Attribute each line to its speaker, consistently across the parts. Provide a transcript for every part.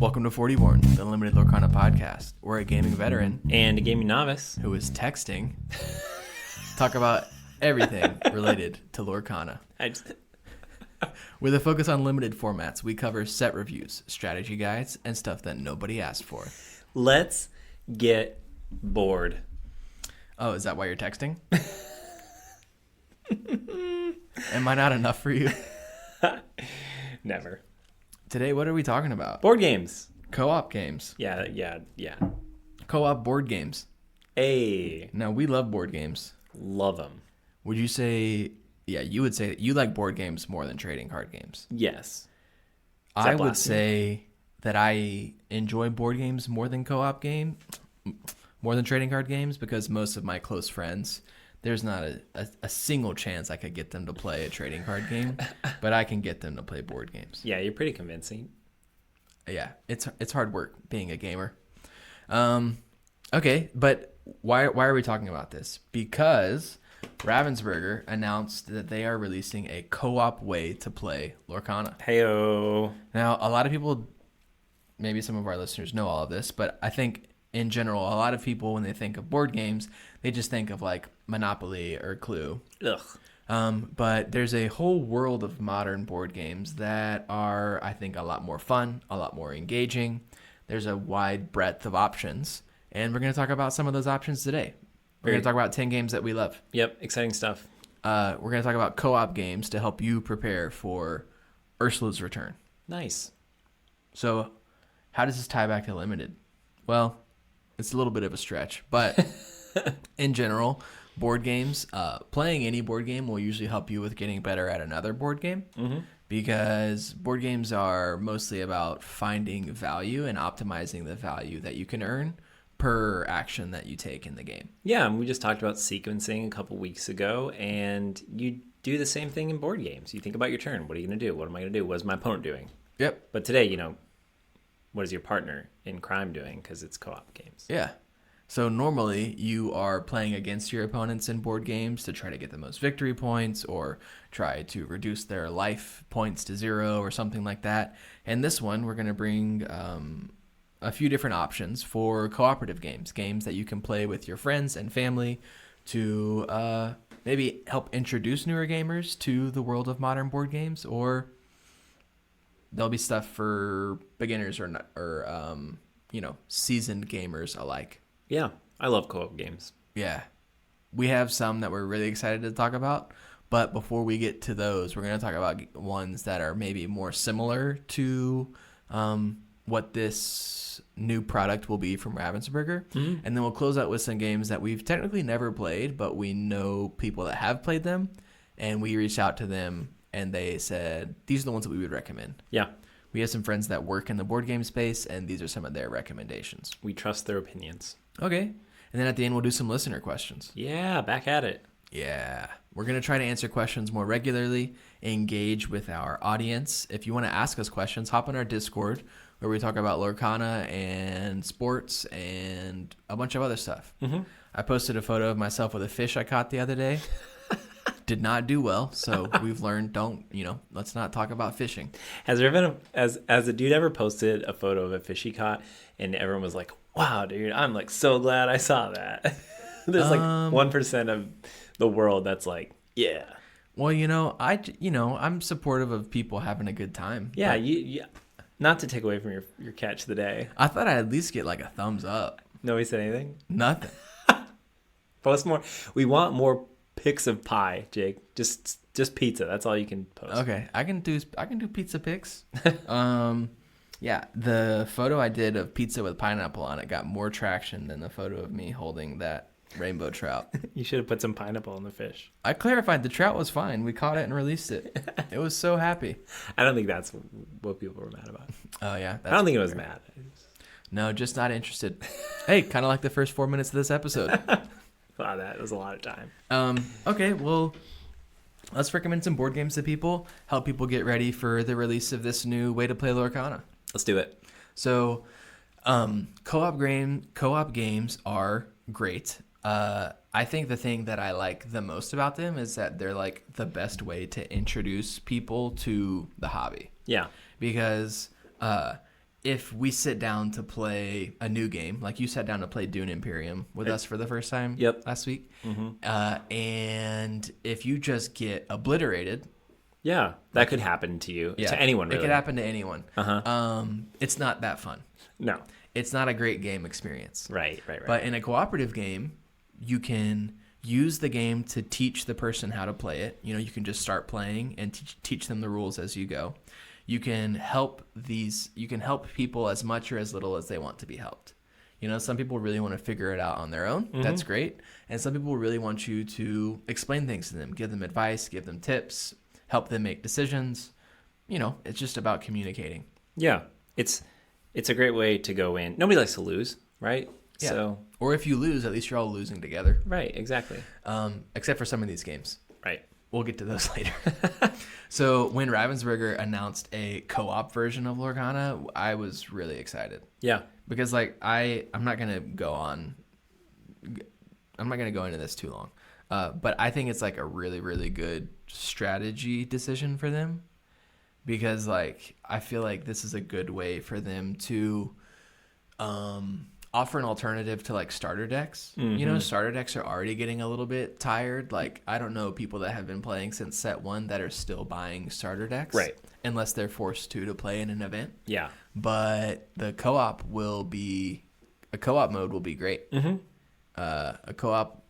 Speaker 1: Welcome to Fortyborn, the Limited Lorcana podcast. We're a gaming veteran
Speaker 2: and a gaming novice
Speaker 1: who is texting, talk about everything related to Lorcana. With a focus on limited formats, we cover set reviews, strategy guides, and stuff that nobody asked for.
Speaker 2: Let's get bored.
Speaker 1: Oh, is that why you're texting? Am I not enough for you?
Speaker 2: Never.
Speaker 1: Today, what are we talking about?
Speaker 2: Board games.
Speaker 1: Co-op games.
Speaker 2: Yeah.
Speaker 1: Co-op board games.
Speaker 2: Hey.
Speaker 1: Now, we love board games.
Speaker 2: Love them.
Speaker 1: Would you say, you would say that you like board games more than trading card games?
Speaker 2: Yes.
Speaker 1: I would say that I enjoy board games more than more than trading card games, because most of my close friends, there's not a single chance I could get them to play a trading card game, but I can get them to play board games.
Speaker 2: Yeah, you're pretty convincing.
Speaker 1: Yeah, it's hard work being a gamer. Okay, but why are we talking about this? Because Ravensburger announced that they are releasing a co-op way to play Lorcana.
Speaker 2: Heyo.
Speaker 1: Now, a lot of people, maybe some of our listeners know all of this, but I think in general, a lot of people, when they think of board games, they just think of like Monopoly or Clue.
Speaker 2: Ugh.
Speaker 1: But there's a whole world of modern board games that are, I think, a lot more fun, a lot more engaging. There's a wide breadth of options, and we're going to talk about some of those options today. We're going to talk about 10 games that we love.
Speaker 2: Yep, exciting stuff.
Speaker 1: We're going to talk about co-op games to help you prepare for Ursula's return.
Speaker 2: Nice.
Speaker 1: So how does this tie back to Limited? Well, it's a little bit of a stretch, but in general, board games, playing any board game will usually help you with getting better at another board game, because board games are mostly about finding value and optimizing the value that you can earn per action that you take in the game.
Speaker 2: Yeah, and we just talked about sequencing a couple weeks ago, and you do the same thing in board games. You think about your turn. What are you going to do? What am I going to do? What is my opponent doing?
Speaker 1: Yep.
Speaker 2: But today, what is your partner in crime doing? Because it's co-op games.
Speaker 1: Yeah. So normally you are playing against your opponents in board games to try to get the most victory points or try to reduce their life points to 0 or something like that. And this one, we're going to bring a few different options for cooperative games that you can play with your friends and family to maybe help introduce newer gamers to the world of modern board games, or there'll be stuff for beginners or seasoned gamers alike.
Speaker 2: Yeah, I love co-op games.
Speaker 1: Yeah. We have some that we're really excited to talk about, but before we get to those, we're going to talk about ones that are maybe more similar to what this new product will be from Ravensburger. Mm-hmm. And then we'll close out with some games that we've technically never played, but we know people that have played them, and we reached out to them and they said, these are the ones that we would recommend.
Speaker 2: Yeah.
Speaker 1: We have some friends that work in the board game space, and these are some of their recommendations.
Speaker 2: We trust their opinions.
Speaker 1: Okay. And then at the end, we'll do some listener questions.
Speaker 2: Yeah, back at it.
Speaker 1: Yeah. We're going to try to answer questions more regularly, engage with our audience. If you want to ask us questions, hop on our Discord, where we talk about Lorcana and sports and a bunch of other stuff. Mm-hmm. I posted a photo of myself with a fish I caught the other day. Did not do well, so we've learned let's not talk about fishing. Has
Speaker 2: there been as a dude ever posted a photo of a fish he caught and everyone was like, wow, dude, I'm like so glad I saw that. There's like 1% of the world that's like, yeah.
Speaker 1: Well, I'm supportive of people having a good time.
Speaker 2: Yeah, you not to take away from your catch of the day.
Speaker 1: I thought I'd at least get like a thumbs up.
Speaker 2: Nobody said anything?
Speaker 1: Nothing.
Speaker 2: Post more. We want more pics of pie, Jake. Just pizza. That's all you can post.
Speaker 1: Okay, I can do pizza pics. Yeah, the photo I did of pizza with pineapple on it got more traction than the photo of me holding that rainbow trout.
Speaker 2: You should have put some pineapple on the fish.
Speaker 1: I clarified the trout was fine. We caught it and released it. It was so happy.
Speaker 2: I don't think that's what people were mad about.
Speaker 1: Oh yeah,
Speaker 2: I don't think it was mad.
Speaker 1: No, just not interested. Hey, kind of like the first 4 minutes of this episode.
Speaker 2: Wow, that was a lot of time.
Speaker 1: Okay, well, let's recommend some board games to people, help people get ready for the release of this new way to play Lorcana.
Speaker 2: Let's do it.
Speaker 1: So, co-op games are great. I think the thing that I like the most about them is that they're like the best way to introduce people to the hobby.
Speaker 2: Yeah.
Speaker 1: Because if we sit down to play a new game, like you sat down to play Dune Imperium with us for the first time last week, and if you just get obliterated,
Speaker 2: that could happen to you, to anyone. Really,
Speaker 1: it could happen to anyone. It's not that fun.
Speaker 2: No,
Speaker 1: it's not a great game experience.
Speaker 2: Right.
Speaker 1: But in a cooperative game, you can use the game to teach the person how to play it. You can just start playing and teach them the rules as you go. You can help people as much or as little as they want to be helped. Some people really want to figure it out on their own. That's great. And some people really want you to explain things to them, give them advice, give them tips, help them make decisions. It's just about communicating.
Speaker 2: Yeah. It's a great way to go in. Nobody likes to lose, right?
Speaker 1: Yeah.
Speaker 2: So,
Speaker 1: or if you lose, at least you're all losing together.
Speaker 2: Right, exactly.
Speaker 1: Except for some of these games.
Speaker 2: Right.
Speaker 1: We'll get to those later. So when Ravensburger announced a co-op version of Lorcana, I was really excited.
Speaker 2: Yeah.
Speaker 1: Because I'm not gonna go into this too long. But I think it's a really, really good strategy decision for them. Because I feel like this is a good way for them to offer an alternative to starter decks. Starter decks are already getting a little bit tired. I don't know people that have been playing since set 1 that are still buying starter decks,
Speaker 2: right?
Speaker 1: Unless they're forced to play in an event.
Speaker 2: Yeah.
Speaker 1: But the co-op mode will be great. A co-op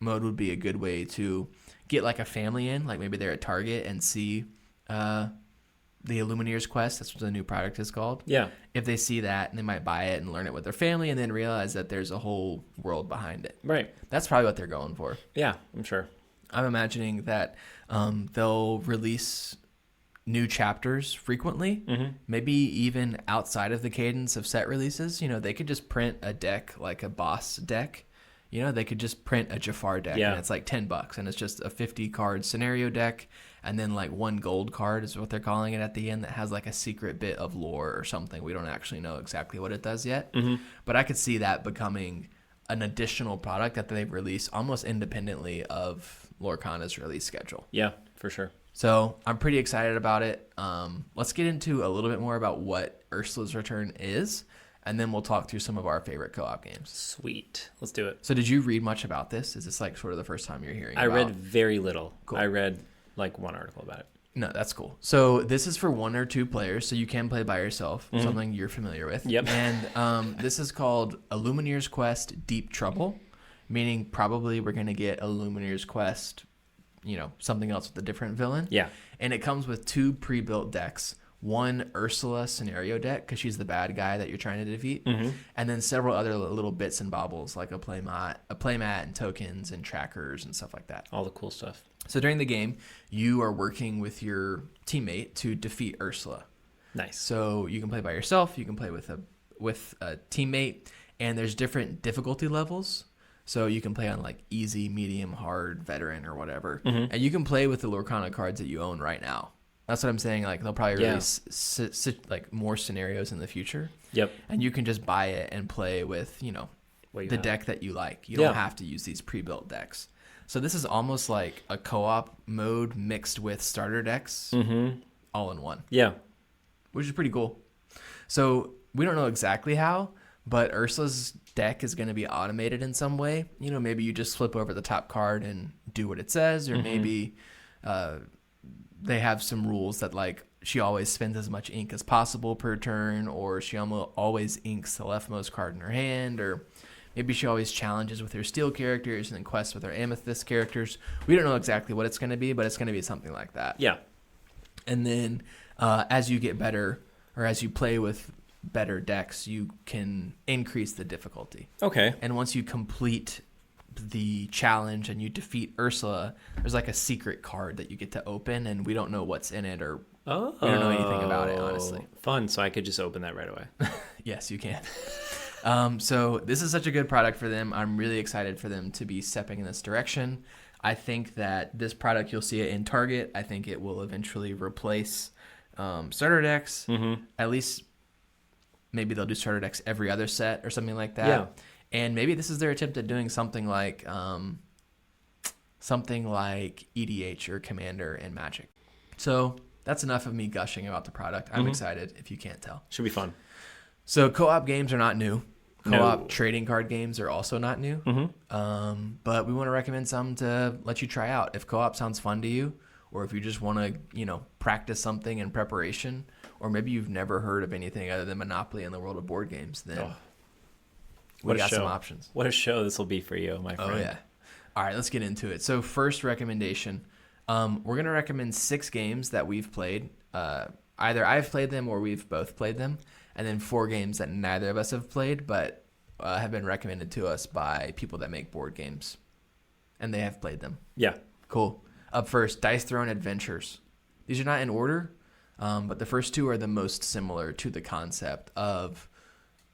Speaker 1: mode would be a good way to get a family in, maybe they're at Target and see the Illumineer's Quest. That's what the new product is called.
Speaker 2: Yeah.
Speaker 1: If they see that, they might buy it and learn it with their family and then realize that there's a whole world behind it.
Speaker 2: Right.
Speaker 1: That's probably what they're going for.
Speaker 2: Yeah, I'm sure.
Speaker 1: I'm imagining that they'll release new chapters frequently, maybe even outside of the cadence of set releases. They could just print a deck like a boss deck. They could just print a Jafar deck and it's $10 and it's just a 50 card scenario deck. And then one gold card is what they're calling it at the end that has a secret bit of lore or something. We don't actually know exactly what it does yet. But I could see that becoming an additional product that they release almost independently of Lorcana's release schedule.
Speaker 2: Yeah, for sure.
Speaker 1: So I'm pretty excited about it. Let's get into a little bit more about what Ursula's Return is. And then we'll talk through some of our favorite co-op games.
Speaker 2: Sweet. Let's do it.
Speaker 1: So did you read much about this? Is this sort of the first time you're hearing about it?
Speaker 2: I read very little.
Speaker 1: Cool.
Speaker 2: I read one article about it.
Speaker 1: No, that's cool. So this is for 1 or 2 players, so you can play by yourself, something you're familiar with.
Speaker 2: Yep.
Speaker 1: And this is called Illumineer's Quest Deep Trouble, meaning probably we're going to get Illumineer's Quest, something else with a different villain.
Speaker 2: Yeah.
Speaker 1: And it comes with 2 pre-built decks. One Ursula scenario deck, because she's the bad guy that you're trying to defeat. And then several other little bits and baubles, like a playmat and tokens and trackers and stuff like that.
Speaker 2: All the cool stuff.
Speaker 1: So during the game, you are working with your teammate to defeat Ursula.
Speaker 2: Nice.
Speaker 1: So you can play by yourself, you can play with a teammate, and there's different difficulty levels. So you can play on easy, medium, hard, veteran, or whatever. And you can play with the Lorcana cards that you own right now. That's what I'm saying. They'll probably release more scenarios in the future.
Speaker 2: Yep.
Speaker 1: And you can just buy it and play with, the deck that you like. You don't have to use these pre-built decks. So this is almost like a co-op mode mixed with starter decks all in one.
Speaker 2: Yeah.
Speaker 1: Which is pretty cool. So we don't know exactly how, but Ursula's deck is going to be automated in some way. Maybe you just flip over the top card and do what it says, or maybe they have some rules that she always spends as much ink as possible per turn, or she always inks the leftmost card in her hand, or maybe she always challenges with her steel characters and then quests with her amethyst characters. We don't know exactly what it's going to be, but it's going to be something like that.
Speaker 2: Yeah.
Speaker 1: And then as you get better, or as you play with better decks, you can increase the difficulty.
Speaker 2: Okay.
Speaker 1: And once you complete the challenge and you defeat Ursula, there's a secret card that you get to open, and we don't know what's in it, or we don't know anything about it, honestly.
Speaker 2: Fun. So I could just open that right away.
Speaker 1: Yes, you can. So this is such a good product for them. I'm really excited for them to be stepping in this direction. I think that this product, you'll see it in Target. I think it will eventually replace starter decks. At least maybe they'll do starter decks every other set or something like that.
Speaker 2: Yeah.
Speaker 1: And maybe this is their attempt at doing something like EDH or Commander in Magic. So that's enough of me gushing about the product. I'm excited if you can't tell.
Speaker 2: Should be fun.
Speaker 1: So co-op games are not new.
Speaker 2: No.
Speaker 1: Co-op trading card games are also not new. But we want to recommend some to let you try out. If co-op sounds fun to you, or if you just want to, practice something in preparation, or maybe you've never heard of anything other than Monopoly in the world of board games, then we got some options.
Speaker 2: What a show this will be for you, my friend.
Speaker 1: Oh, yeah. All right, let's get into it. So first recommendation, we're going to recommend 6 games that we've played. Either I've played them or we've both played them. And then 4 games that neither of us have played, but have been recommended to us by people that make board games. And they have played them.
Speaker 2: Yeah.
Speaker 1: Cool. Up first, Dice Throne Adventures. These are not in order, but the first 2 are the most similar to the concept of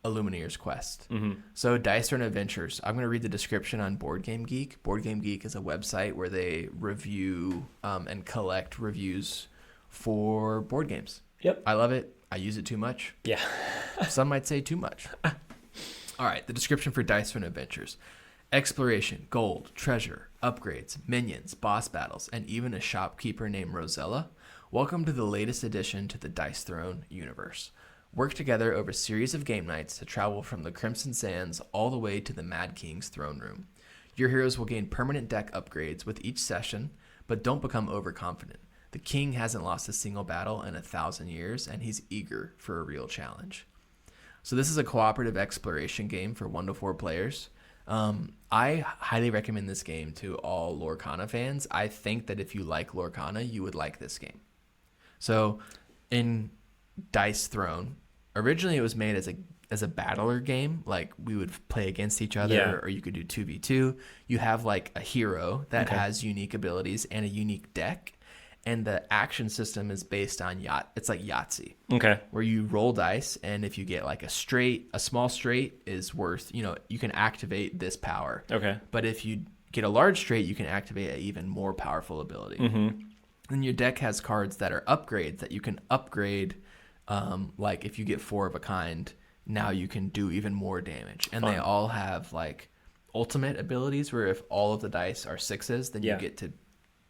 Speaker 1: Illumineer's quest. So Dice Throne Adventures, I'm going to read the description on Board Game Geek. Board Game Geek is a website where they review and collect reviews for board games.
Speaker 2: Yep.
Speaker 1: I love it. I use it too much.
Speaker 2: Yeah.
Speaker 1: Some might say too much. All right, the description for Dice Throne Adventures. Exploration, gold, treasure, upgrades, minions, boss battles, and even a shopkeeper named Rosella. Welcome to the latest addition to the Dice Throne universe. Work together over a series of game nights to travel from the Crimson Sands all the way to the Mad King's throne room. Your heroes will gain permanent deck upgrades with each session, but don't become overconfident. The king hasn't lost a single battle in 1,000 years, and he's eager for a real challenge. So this is a cooperative exploration game for 1 to 4 players. I highly recommend this game to all Lorcana fans. I think that if you like Lorcana, you would like this game. So in Dice Throne, originally it was made as a battler game. Like we would play against each other, or you could do 2v2. You have like a hero that has unique abilities and a unique deck. And the action system is based on it's like Yahtzee. Okay. Where you roll dice, and if you get like a small straight is worth, you can activate this power. Okay. But if you get a large straight, you can activate an even more powerful ability. And your deck has cards that are upgrades that you can upgrade. Like if you get 4 of a kind, now you can do even more damage. And they all have like ultimate abilities where if all of the dice are 6s, then you get to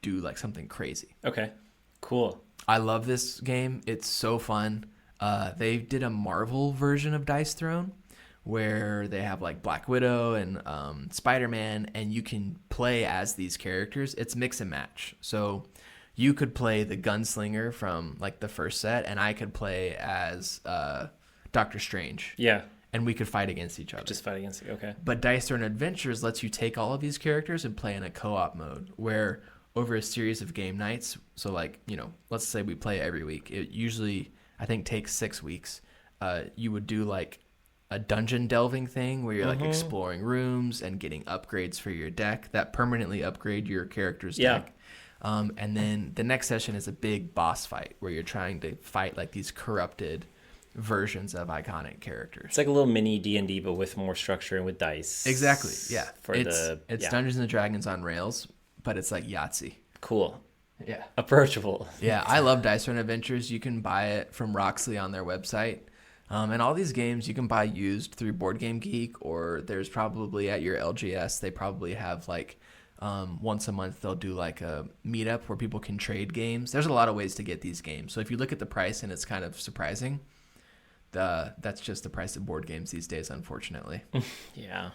Speaker 1: do like something crazy. Okay, cool. I love this game. It's so fun. They did a Marvel version of Dice Throne where they have like Black Widow and Spider-Man, and you can play as these characters. It's mix and match. So you could play the gunslinger from like the first set, and I could play as Doctor Strange. Yeah. And we could fight against each other. Just fight against it, okay. But Dice Throne Adventures lets you take all of these characters and play in a co-op mode where over a series of game nights, so like, let's say we play every week. It usually, I think, takes 6 weeks. You would do like a dungeon delving thing where you're like exploring rooms and getting upgrades for your deck that permanently upgrade your character's deck. And then the next session is a big boss fight where you're trying to fight like these corrupted versions of iconic characters. It's like a little mini D&D, but with more structure and with dice. Exactly, yeah. It's Dungeons and Dragons on rails, but it's like Yahtzee. Cool. Yeah. Approachable. Yeah, I love Dice Throne Adventures. You can buy it from Roxley on their website. And all these games you can buy used through Board Game Geek, or there's probably at your LGS, they probably have like once a month they'll do like a meetup where people can trade games. There's a lot of ways to get these games. So if you look at the price and it's kind of surprising, that's just the price of board games these days, unfortunately. Yeah.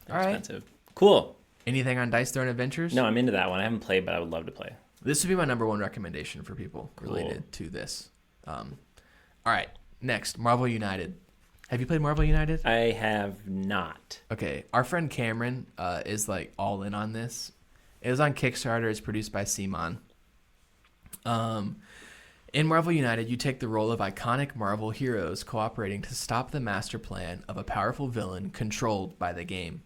Speaker 1: All right. Expensive. Cool. Anything on Dice Throne Adventures? No, I'm into that one. I haven't played, but I would love to play. This would be my number 1 recommendation for people related to this. All right. Next, Marvel United. Have you played Marvel United? I have not. Okay. Our friend Cameron is like all in on this. It was on Kickstarter. It's produced by Simon. In Marvel United, you take the role of iconic Marvel heroes cooperating to stop the master plan of a powerful villain controlled by the game.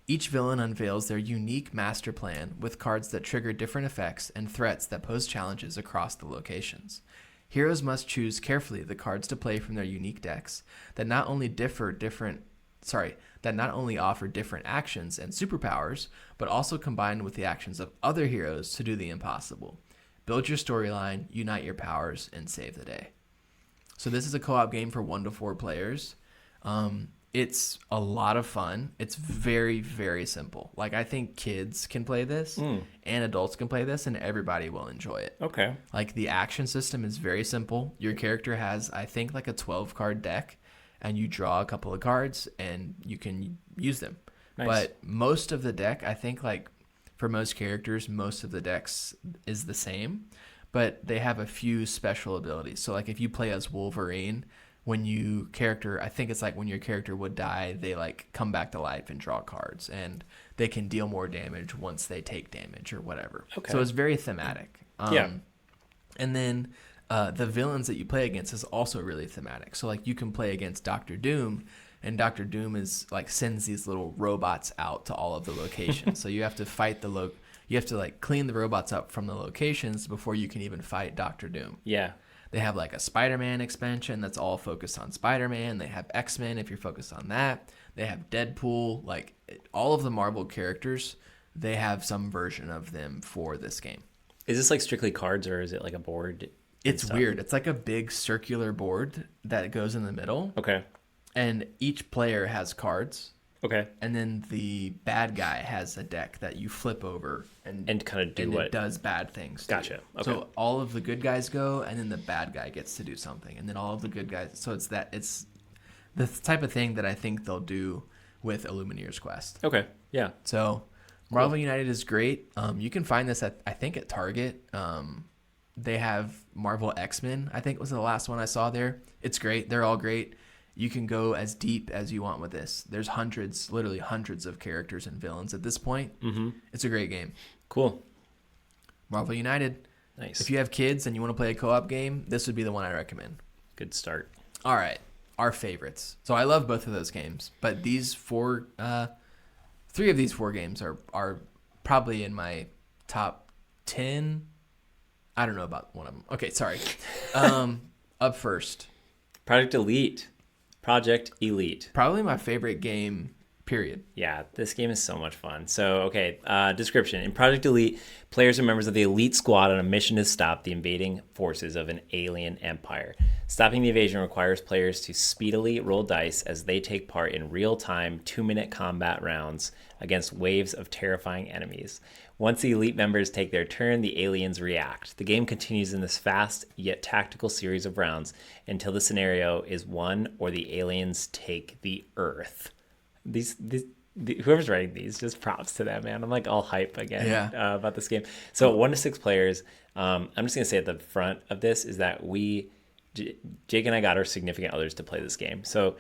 Speaker 1: Each villain unveils their unique master plan with cards that trigger different effects and threats that pose challenges across the locations. Heroes must choose carefully the cards to play from their unique decks that not only offer different actions and superpowers, but also combine with the actions of other heroes to do the impossible. Build your storyline, unite your powers, and save the day. So this is a co-op game for 1 to 4 players. It's a lot of fun. It's very, very simple. Like, I think kids can play this and adults can play this, and everybody will enjoy it.
Speaker 2: Okay.
Speaker 1: Like, the action system is very simple. Your character has, I think, like a 12-card deck, and you draw a couple of cards, and you can use them.
Speaker 2: Nice.
Speaker 1: But most of the deck, I think, like, for most characters, most of the decks is the same, but they have a few special abilities. So, like, if you play as Wolverine, I think it's like when your character would die, they like come back to life and draw cards, and they can deal more damage once they take damage or whatever.
Speaker 2: Okay.
Speaker 1: So it's very thematic.
Speaker 2: Yeah.
Speaker 1: And then the villains that you play against is also really thematic. So like you can play against Doctor Doom, and Doctor Doom is like sends these little robots out to all of the locations. So you have to fight you have to like clean the robots up from the locations before you can even fight Doctor Doom.
Speaker 2: Yeah.
Speaker 1: They have like a Spider-Man expansion that's all focused on Spider-Man. They have X-Men if you're focused on that. They have Deadpool. Like all of the Marvel characters, they have some version of them for this game.
Speaker 2: Is this like strictly cards, or is it like a board?
Speaker 1: It's weird. It's like a big circular board that goes in the middle.
Speaker 2: Okay.
Speaker 1: And each player has cards.
Speaker 2: Okay.
Speaker 1: And then the bad guy has a deck that you flip over and
Speaker 2: kind of do
Speaker 1: and
Speaker 2: what
Speaker 1: it does bad things.
Speaker 2: Gotcha. Okay.
Speaker 1: So all of the good guys go, and then the bad guy gets to do something, and then all of the good guys. So it's the type of thing that I think they'll do with Illumineer's Quest.
Speaker 2: Okay. Yeah.
Speaker 1: So Marvel United is great. You can find this at Target. They have Marvel X-Men, I think was the last one I saw there. It's great. They're all great. You can go as deep as you want with this. There's literally hundreds of characters and villains at this point. Mm-hmm. It's a great game.
Speaker 2: Cool.
Speaker 1: Marvel United.
Speaker 2: Nice.
Speaker 1: If you have kids and you want to play a co-op game, this would be the one I recommend.
Speaker 2: Good start.
Speaker 1: All right. Our favorites. So I love both of those games, but these three of these four games are probably in my top 10. I don't know about one of them. Okay, sorry. Up first.
Speaker 2: Project Elite.
Speaker 1: Probably my favorite game, period.
Speaker 2: Yeah, this game is so much fun. So, okay, description. In Project Elite, players are members of the elite squad on a mission to stop the invading forces of an alien empire. Stopping the invasion requires players to speedily roll dice as they take part in real-time 2-minute combat rounds against waves of terrifying enemies. Once the elite members take their turn, the aliens react. The game continues in this fast yet tactical series of rounds until the scenario is won or the aliens take the Earth. Whoever's writing these, just props to them, man. I'm like all hype again about this game. So 1 to 6 players. I'm just gonna say at the front of this is that Jake and I got our significant others to play this game. So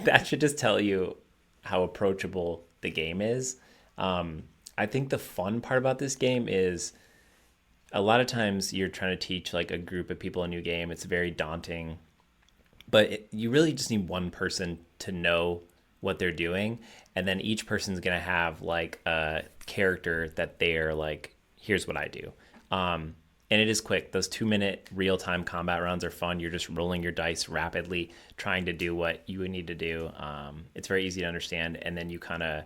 Speaker 2: that should just tell you how approachable the game is. I think the fun part about this game is a lot of times you're trying to teach like a group of people a new game. It's very daunting, but you really just need one person to know what they're doing. And then each person's going to have like a character that they're like, here's what I do. And it is quick. Those 2-minute real-time combat rounds are fun. You're just rolling your dice rapidly, trying to do what you would need to do. It's very easy to understand. And then you kind of,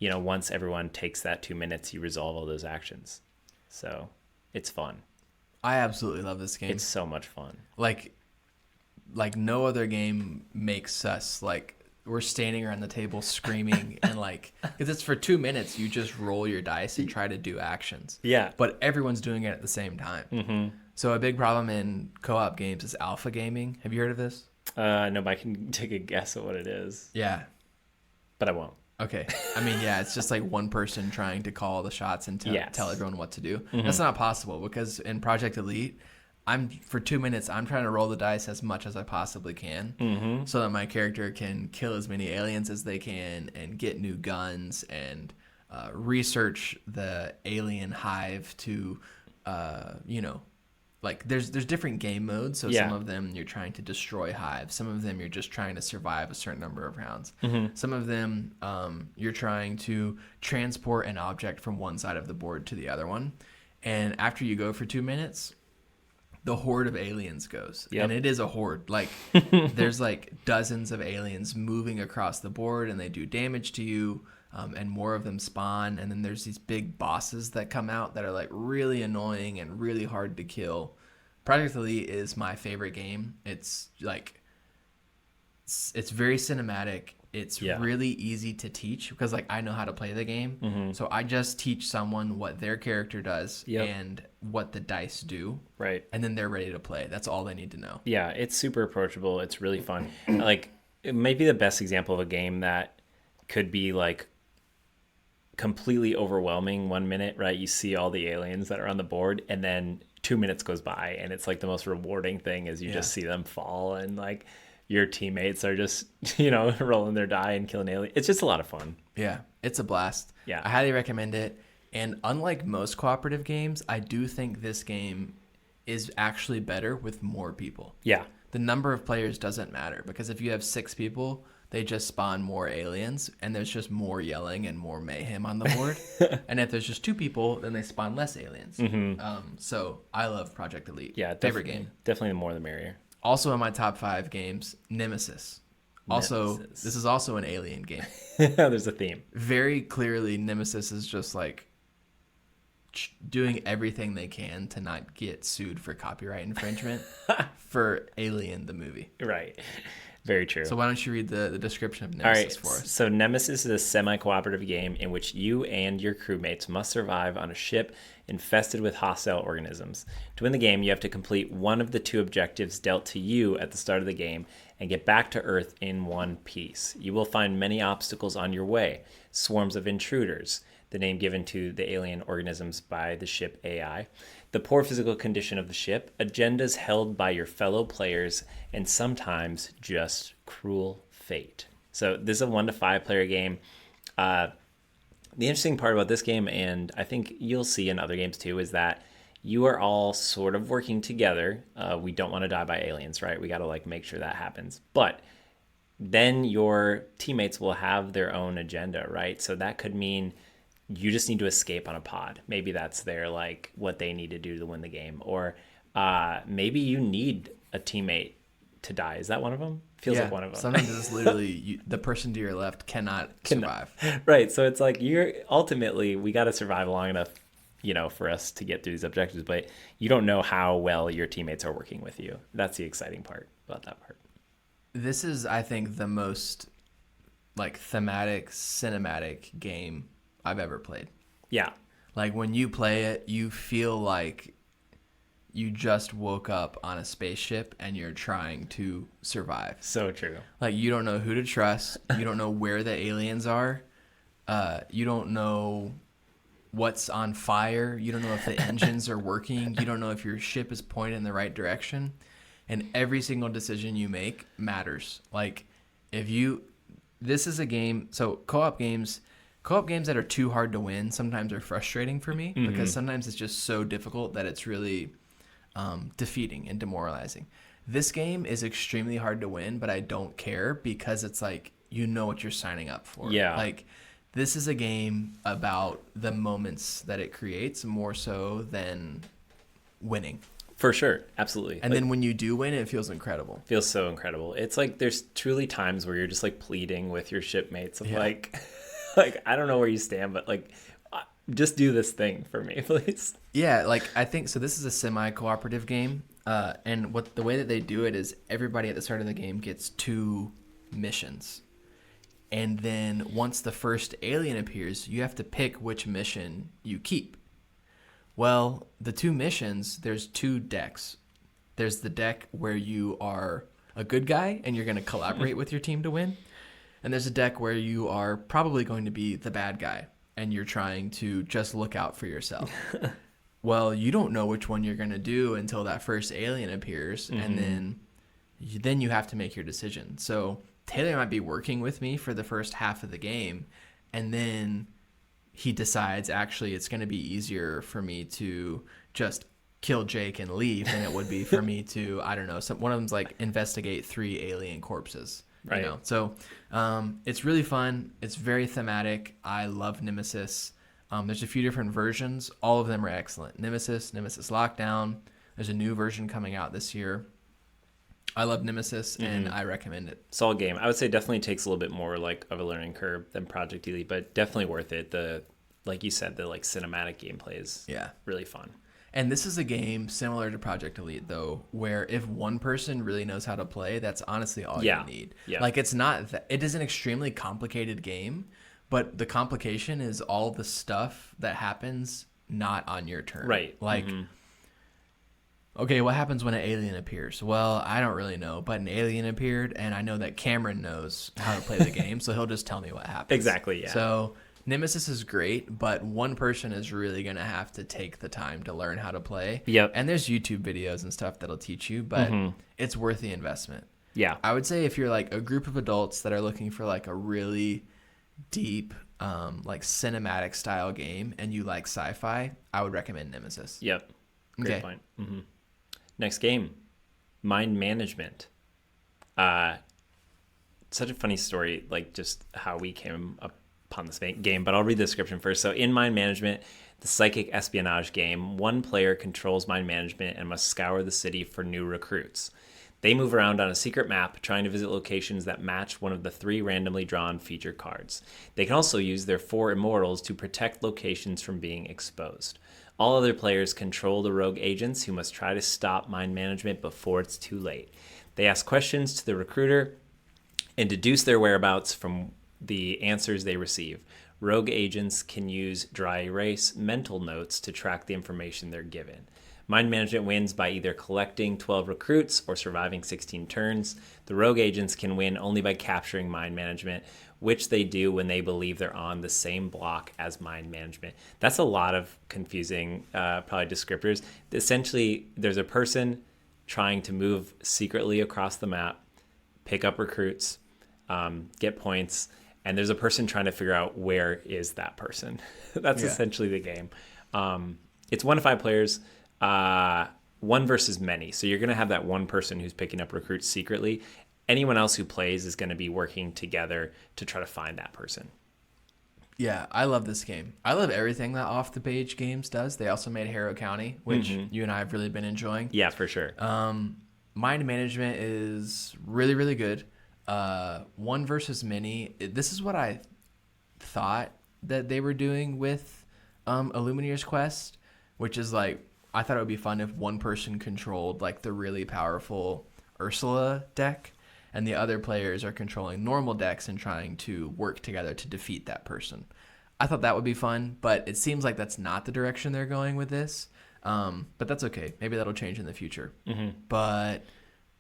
Speaker 2: once everyone takes that 2 minutes, you resolve all those actions. So it's fun.
Speaker 1: I absolutely love this game.
Speaker 2: It's so much fun.
Speaker 1: Like no other game makes us like we're standing around the table screaming and like, because it's for 2 minutes, you just roll your dice and try to do actions.
Speaker 2: Yeah.
Speaker 1: But everyone's doing it at the same time. Mm-hmm. So a big problem in co-op games is alpha gaming. Have you heard of this?
Speaker 2: No, but I can take a guess at what it is.
Speaker 1: Yeah.
Speaker 2: But I won't.
Speaker 1: Okay. I mean, yeah, it's just like one person trying to call the shots and tell everyone what to do. Mm-hmm. That's not possible because in Project Elite, for 2 minutes, I'm trying to roll the dice as much as I possibly can so that my character can kill as many aliens as they can and get new guns and research the alien hive to, like there's different game modes. So some of them you're trying to destroy hives. Some of them you're just trying to survive a certain number of rounds. Mm-hmm. Some of them you're trying to transport an object from one side of the board to the other one. And after you go for 2 minutes, the horde of aliens goes. Yep. And it is a horde. Like there's like dozens of aliens moving across the board and they do damage to you. And more of them spawn, and then there's these big bosses that come out that are like really annoying and really hard to kill. Project Elite is my favorite game. It's like it's very cinematic. It's
Speaker 2: Yeah.
Speaker 1: really easy to teach because like I know how to play the game. So I just teach someone what their character does and what the dice do.
Speaker 2: Right.
Speaker 1: And then they're ready to play. That's all they need to know.
Speaker 2: Yeah, it's super approachable. It's really fun. Like, it may be the best example of a game that could be like completely overwhelming 1 minute, right? You see all the aliens that are on the board, and then 2 minutes goes by, and it's like the most rewarding thing is you just see them fall, and like your teammates are just, rolling their die and killing aliens. It's just a lot of fun.
Speaker 1: Yeah, it's a blast.
Speaker 2: Yeah.
Speaker 1: I highly recommend it. And unlike most cooperative games, I do think this game is actually better with more people.
Speaker 2: Yeah.
Speaker 1: The number of players doesn't matter because if you have 6 people, they just spawn more aliens and there's just more yelling and more mayhem on the board. And if there's just 2 people, then they spawn less aliens. So I love Project Elite.
Speaker 2: Yeah.
Speaker 1: Favorite game.
Speaker 2: Definitely the more the merrier.
Speaker 1: Also in my top 5 games, Nemesis. Also,
Speaker 2: Nemesis.
Speaker 1: this is also an alien game.
Speaker 2: There's a theme.
Speaker 1: Very clearly, Nemesis is just like doing everything they can to not get sued for copyright infringement for Alien, the movie.
Speaker 2: Right. Very true.
Speaker 1: So why don't you read the description of Nemesis for us?
Speaker 2: So Nemesis is a semi-cooperative game in which you and your crewmates must survive on a ship infested with hostile organisms. To win the game, you have to complete one of the 2 objectives dealt to you at the start of the game and get back to Earth in one piece. You will find many obstacles on your way. Swarms of intruders, the name given to the alien organisms by the ship AI, the poor physical condition of the ship, agendas held by your fellow players, and sometimes just cruel fate. So this is a 1 to 5 player game. The interesting part about this game, and I think you'll see in other games too, is that you are all sort of working together. We don't want to die by aliens, right? We got to like make sure that happens. But then your teammates will have their own agenda, right? So that could mean you just need to escape on a pod. Maybe that's their like what they need to do to win the game. Or maybe you need a teammate to die. Is that one of them? Feels like one of them.
Speaker 1: Sometimes it's literally the person to your left cannot survive.
Speaker 2: Right. So it's like we got to survive long enough, for us to get through these objectives. But you don't know how well your teammates are working with you. That's the exciting part about that part.
Speaker 1: This is, I think, the most like thematic, cinematic game I've ever played.
Speaker 2: Yeah.
Speaker 1: Like when you play it, you feel like you just woke up on a spaceship and you're trying to survive.
Speaker 2: So true.
Speaker 1: Like you don't know who to trust. You don't know where the aliens are. You don't know what's on fire. You don't know if the engines are working. You don't know if your ship is pointed in the right direction. And every single decision you make matters. Like this is a game. So co-op games that are too hard to win sometimes are frustrating for me because sometimes it's just so difficult that it's really defeating and demoralizing. This game is extremely hard to win, but I don't care because it's like you know what you're signing up for.
Speaker 2: Yeah.
Speaker 1: Like this is a game about the moments that it creates more so than winning.
Speaker 2: For sure. Absolutely.
Speaker 1: And then when you do win, it feels incredible.
Speaker 2: Feels so incredible. It's like there's truly times where you're just like pleading with your shipmates of like I don't know where you stand, but like just do this thing for me, please.
Speaker 1: Yeah, like I think so. This is a semi-cooperative game, and the way that they do it is everybody at the start of the game gets 2 missions, and then once the first alien appears, you have to pick which mission you keep. Well, the 2 missions, there's 2 decks. There's the deck where you are a good guy and you're going to collaborate with your team to win, and there's a deck where you are probably going to be the bad guy and you're trying to just look out for yourself. Well, you don't know which one you're going to do until that first alien appears, and then you have to make your decision. So Taylor might be working with me for the first half of the game, and then he decides actually it's going to be easier for me to just kill Jake and leave than it would be for me to, I don't know, one of them's like investigate 3 alien corpses.
Speaker 2: Right.
Speaker 1: So it's really fun. It's very thematic. I love Nemesis. There's a few different versions. All of them are excellent. Nemesis Lockdown. There's a new version coming out this year. I love Nemesis, and I recommend it.
Speaker 2: Solid game. I would say definitely takes a little bit more like of a learning curve than Project Elite, but definitely worth it. Like you said, the like cinematic gameplay is really fun.
Speaker 1: And this is a game similar to Project Elite, though, where if one person really knows how to play, that's honestly all you need.
Speaker 2: Yeah.
Speaker 1: Like, it's not it is an extremely complicated game, but the complication is all the stuff that happens not on your turn.
Speaker 2: Right.
Speaker 1: Like, okay, what happens when an alien appears? Well, I don't really know, but an alien appeared, and I know that Cameron knows how to play the game, so he'll just tell me what happens.
Speaker 2: Exactly, yeah.
Speaker 1: So Nemesis is great, but one person is really going to have to take the time to learn how to play.
Speaker 2: Yep.
Speaker 1: And there's YouTube videos and stuff that'll teach you, but it's worth the investment.
Speaker 2: Yeah.
Speaker 1: I would say if you're like a group of adults that are looking for like a really deep, like cinematic style game and you like sci-fi, I would recommend Nemesis.
Speaker 2: Yep. Great point. Next game, Mind Management. Such a funny story, like just how we came upon this game, but I'll read the description first. So in Mind Management, the psychic espionage game, one player controls mind management and must scour the city for new recruits. They move around on a secret map, trying to visit locations that match one of the 3 randomly drawn feature cards. They can also use their 4 immortals to protect locations from being exposed. All other players control the rogue agents who must try to stop mind management before it's too late. They ask questions to the recruiter and deduce their whereabouts from the answers they receive. Rogue agents can use dry erase mental notes to track the information they're given. Mind management wins by either collecting 12 recruits or surviving 16 turns. The rogue agents can win only by capturing mind management, which they do when they believe they're on the same block as mind management. That's a lot of confusing, probably descriptors. Essentially, there's a person trying to move secretly across the map, pick up recruits, get points, and there's a person trying to figure out where is that person. That's essentially the game. It's 1 to 5 players. 1 versus many. So you're going to have that one person who's picking up recruits secretly. Anyone else who plays is going to be working together to try to find that person.
Speaker 1: Yeah, I love this game. I love everything that Off the Page Games does. They also made Harrow County, which you and I have really been enjoying.
Speaker 2: Yeah, for sure.
Speaker 1: Mind management is really, really good. 1 versus many. This is what I thought that they were doing with Illumineer's Quest, which is like, I thought it would be fun if one person controlled like the really powerful Ursula deck and the other players are controlling normal decks and trying to work together to defeat that person. I thought that would be fun, but it seems like that's not the direction they're going with this. But that's okay. Maybe that'll change in the future. But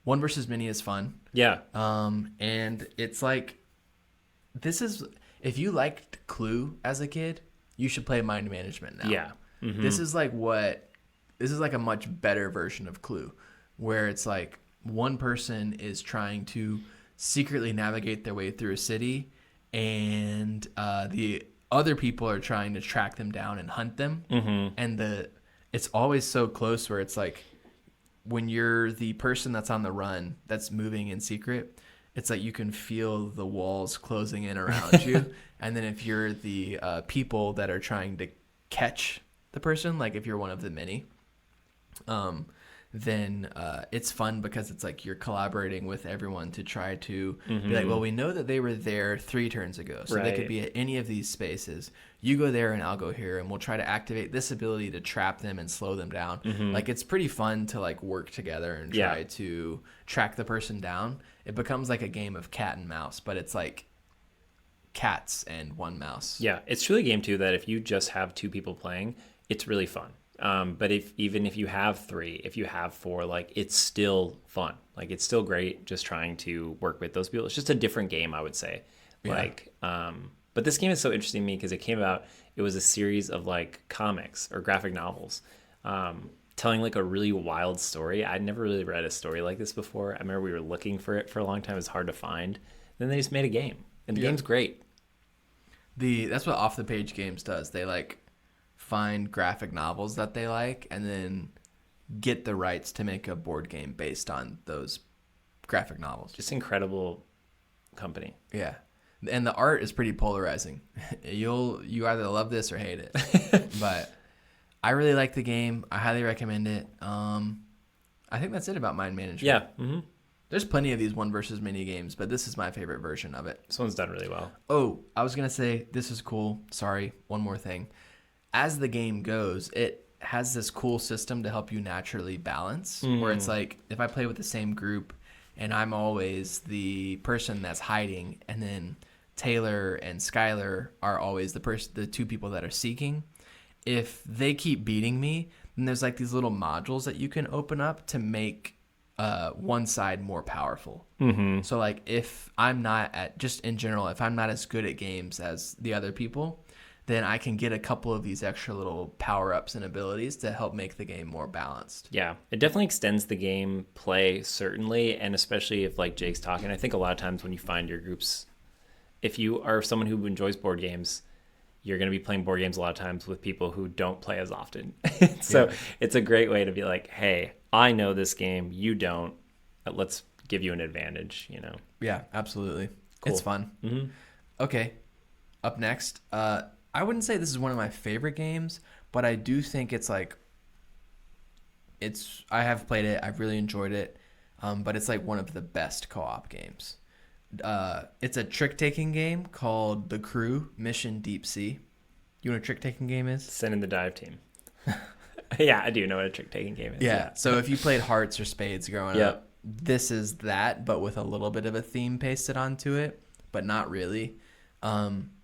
Speaker 1: 1 versus many is fun.
Speaker 2: Yeah.
Speaker 1: And it's like, this is, if you liked Clue as a kid, you should play Mind Management now.
Speaker 2: Yeah.
Speaker 1: This is like a much better version of Clue, where it's like one person is trying to secretly navigate their way through a city, and the other people are trying to track them down and hunt them. And it's always so close where it's like, when you're the person that's on the run, that's moving in secret, it's like you can feel the walls closing in around you. And then if you're the people that are trying to catch the person, like if you're one of the many, then it's fun because it's like you're collaborating with everyone to try to be like, well, we know that they were there 3 turns ago, so they could be at any of these spaces. You go there and I'll go here, and we'll try to activate this ability to trap them and slow them down. Like, it's pretty fun to like work together and try to track the person down. It becomes like a game of cat and mouse, but it's like cats and 1 mouse.
Speaker 2: Yeah, it's truly a game too that if you just have 2 people playing, it's really fun. But even if you have 3, if you have 4, like, it's still fun. Like, it's still great just trying to work with those people. It's just a different game, I would say.
Speaker 1: Yeah.
Speaker 2: Like, but this game is so interesting to me because it was a series of like comics or graphic novels, telling like a really wild story. I'd never really read a story like this before. I remember we were looking for it for a long time. It was hard to find. Then they just made a game, and the game's great.
Speaker 1: That's what Off the Page Games does. They like find graphic novels that they like and then get the rights to make a board game based on those graphic novels.
Speaker 2: Just incredible company.
Speaker 1: Yeah. And the art is pretty polarizing. You either love this or hate it. But I really like the game. I highly recommend it. I think that's it about mind management.
Speaker 2: Yeah.
Speaker 1: There's plenty of these 1 versus many games, but this is my favorite version of it.
Speaker 2: This one's done really well.
Speaker 1: Oh, I was going to say, this is cool. Sorry, one more thing. As the game goes, it has this cool system to help you naturally balance, where it's like if I play with the same group and I'm always the person that's hiding, and then Taylor and Skylar are always the two people that are seeking. If they keep beating me, then there's like these little modules that you can open up to make one side more powerful. So like if I'm not just in general, if I'm not as good at games as the other people, then I can get a couple of these extra little power-ups and abilities to help make the game more balanced.
Speaker 2: Yeah, it definitely extends the game play, certainly, and especially if, like Jake's talking, I think a lot of times when you find your groups, if you are someone who enjoys board games, you're going to be playing board games a lot of times with people who don't play as often. So it's a great way to be like, hey, I know this game, you don't. Let's give you an advantage, you know?
Speaker 1: Yeah, absolutely.
Speaker 2: Cool.
Speaker 1: It's fun. Okay, up next, I wouldn't say this is one of my favorite games, but I do think it's like, I have played it, I've really enjoyed it, but it's like one of the best co-op games. It's a trick-taking game called The Crew Mission Deep Sea. You know what a trick-taking game is?
Speaker 2: Send in the dive team. Yeah, I do know what a trick-taking game is.
Speaker 1: Yeah, so if you played hearts or spades growing up, this is that, but with a little bit of a theme pasted onto it, but not really.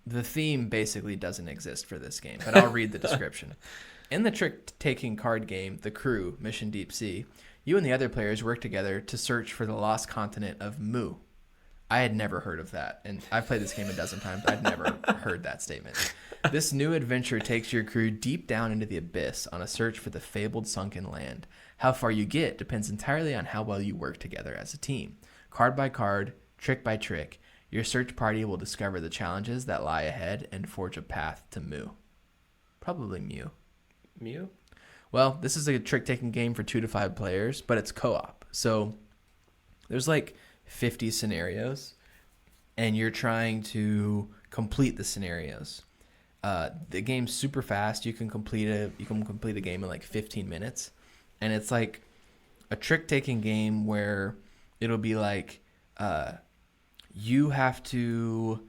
Speaker 1: The theme basically doesn't exist for this game, but I'll read the description. In the trick-taking card game, The Crew Mission Deep Sea, you and the other players work together to search for the lost continent of Mu. I had never heard of that, and I've played this game a dozen times. I'd never heard that statement. This new adventure takes your crew deep down into the abyss on a search for the fabled sunken land. How far you get depends entirely on how well you work together as a team. Card by card, trick by trick, your search party will discover the challenges that lie ahead and forge a path to Mu. Probably Mew.
Speaker 2: Mew?
Speaker 1: Well, this is a trick-taking game for 2 to 5 players, but it's co-op. So there's like 50 scenarios, and you're trying to complete the scenarios. The game's super fast. You can complete a game in like 15 minutes, and it's like a trick-taking game where it'll be like you have to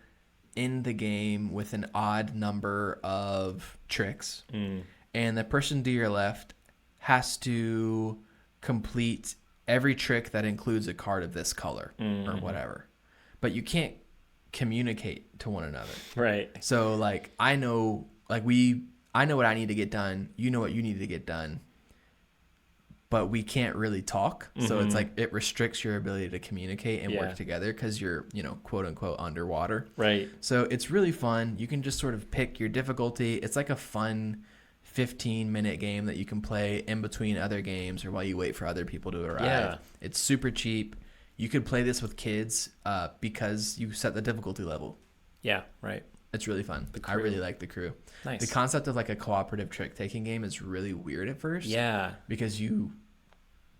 Speaker 1: end the game with an odd number of tricks, and the person to your left has to complete every trick that includes a card of this color or whatever. But you can't communicate to one another.
Speaker 2: Right.
Speaker 1: So like I know what I need to get done, you know what you need to get done, but we can't really talk. So it's like it restricts your ability to communicate and work together because you're, quote unquote underwater.
Speaker 2: Right.
Speaker 1: So it's really fun. You can just sort of pick your difficulty. It's like a fun 15-minute game that you can play in between other games or while you wait for other people to arrive.
Speaker 2: Yeah.
Speaker 1: It's super cheap. You could play this with kids because you set the difficulty level.
Speaker 2: Yeah, right.
Speaker 1: It's really fun. I really like The Crew.
Speaker 2: Nice.
Speaker 1: The concept of like a cooperative trick-taking game is really weird at first.
Speaker 2: Yeah.
Speaker 1: Because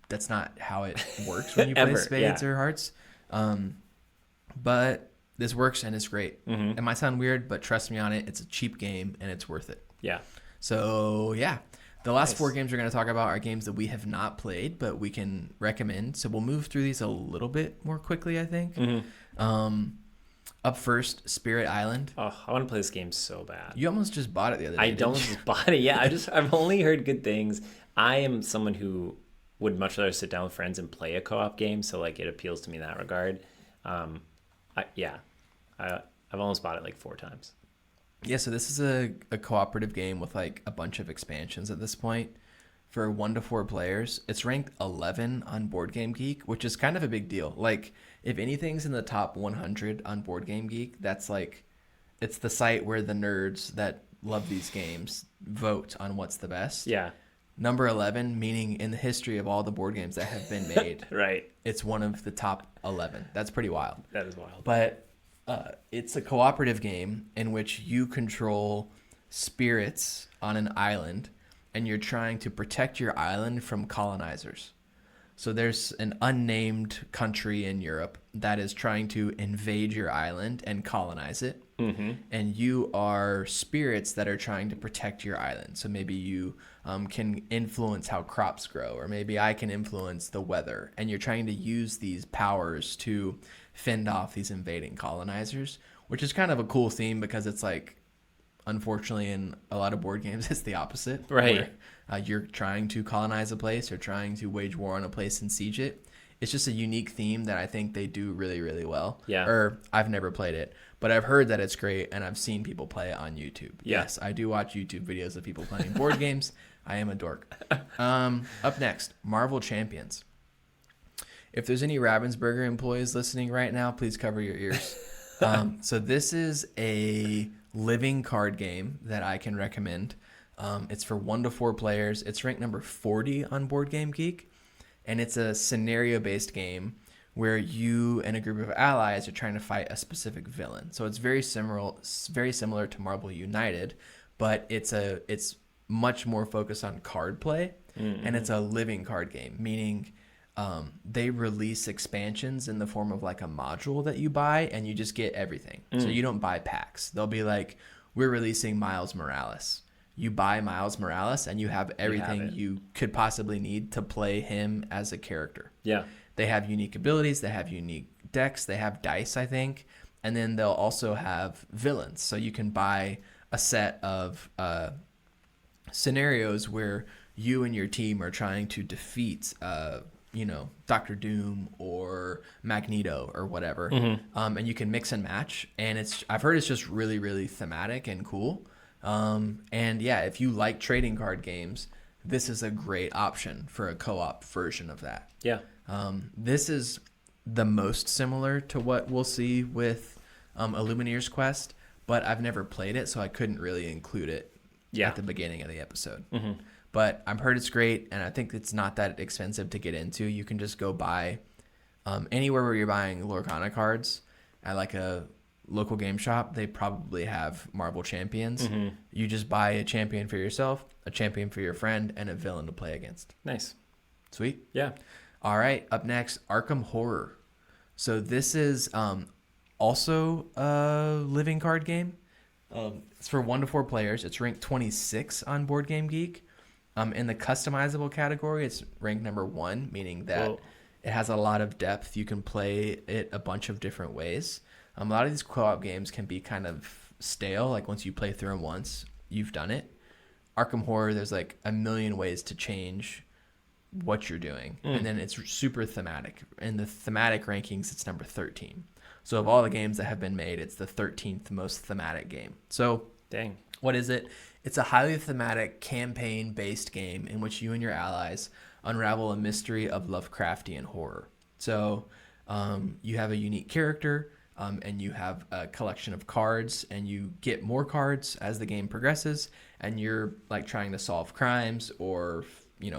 Speaker 1: that's not how it works when you play spades or hearts. But this works and it's great. It might sound weird, but trust me on it. It's a cheap game and it's worth it.
Speaker 2: Yeah.
Speaker 1: So, yeah. The last 4 games we're going to talk about are games that we have not played, but we can recommend. So we'll move through these a little bit more quickly, I think. Up first, Spirit Island.
Speaker 2: Oh, I want to play this game so bad.
Speaker 1: You almost just bought it the other day.
Speaker 2: I almost bought it. Yeah, I've only heard good things. I am someone who would much rather sit down with friends and play a co-op game, so like it appeals to me in that regard. I've almost bought it like 4 times.
Speaker 1: Yeah, so this is a cooperative game with like a bunch of expansions at this point for 1 to 4 players. It's ranked 11 on Board Game Geek, which is kind of a big deal. Like if anything's in the top 100 on Board Game Geek, that's like it's the site where the nerds that love these games vote on what's the best.
Speaker 2: Yeah.
Speaker 1: Number 11, meaning in the history of all the board games that have been made,
Speaker 2: right?
Speaker 1: It's one of the top 11. That's pretty wild.
Speaker 2: That is wild.
Speaker 1: But it's a cooperative game in which you control spirits on an island, and you're trying to protect your island from colonizers. So there's an unnamed country in Europe that is trying to invade your island and colonize it. And you are spirits that are trying to protect your island. So maybe you can influence how crops grow, or maybe I can influence the weather. And you're trying to use these powers to fend off these invading colonizers, which is kind of a cool theme because it's like, unfortunately, in a lot of board games, it's the opposite.
Speaker 2: Right.
Speaker 1: Where, you're trying to colonize a place or trying to wage war on a place and siege it. It's just a unique theme that I think they do really, really well.
Speaker 2: Yeah.
Speaker 1: Or I've never played it, but I've heard that it's great, and I've seen people play it on YouTube.
Speaker 2: Yeah.
Speaker 1: Yes, I do watch YouTube videos of people playing board games. I am a dork. Up next, Marvel Champions. If there's any Ravensburger employees listening right now, please cover your ears. So this is a living card game that I can recommend. It's for 1 to 4 players. It's ranked number 40 on Board Game Geek. And it's a scenario-based game where you and a group of allies are trying to fight a specific villain. So it's very similar to Marvel United, but it's much more focused on card play, and it's a living card game, meaning they release expansions in the form of like a module that you buy, and you just get everything. So you don't buy packs. They'll be like, we're releasing Miles Morales. You buy Miles Morales, and you have everything you could possibly need to play him as a character.
Speaker 2: Yeah.
Speaker 1: They have unique abilities. They have unique decks. They have dice, I think. And then they'll also have villains. So you can buy a set of scenarios where you and your team are trying to defeat, Dr. Doom or Magneto or whatever. And you can mix and match. And I've heard it's just really, really thematic and cool. And yeah, if you like trading card games, this is a great option for a co-op version of that.
Speaker 2: Yeah.
Speaker 1: This is the most similar to what we'll see with Illumineer's Quest, but I've never played it, so I couldn't really include it at the beginning of the episode. But I've heard it's great, and I think it's not that expensive to get into. You can just go buy anywhere where you're buying Lorcana cards at like a local game shop. They probably have Marvel Champions. You just buy a champion for yourself, a champion for your friend, and a villain to play against.
Speaker 2: Nice.
Speaker 1: Sweet.
Speaker 2: Yeah.
Speaker 1: All right, up next, Arkham Horror. So this is also a living card game. It's for 1 to 4 players. It's ranked 26 on Board Game Geek. In the customizable category, it's ranked number 1, meaning that it has a lot of depth. You can play it a bunch of different ways. A lot of these co-op games can be kind of stale. Like once you play through them once, you've done it. Arkham Horror, there's like a million ways to change what you're doing. And then it's super thematic. In the thematic rankings, it's number 13. So of all the games that have been made, it's the 13th most thematic game. So
Speaker 2: dang,
Speaker 1: what is it? It's a highly thematic campaign-based game in which you and your allies unravel a mystery of Lovecraftian horror. So you have a unique character, and you have a collection of cards, and you get more cards as the game progresses, and you're like trying to solve crimes or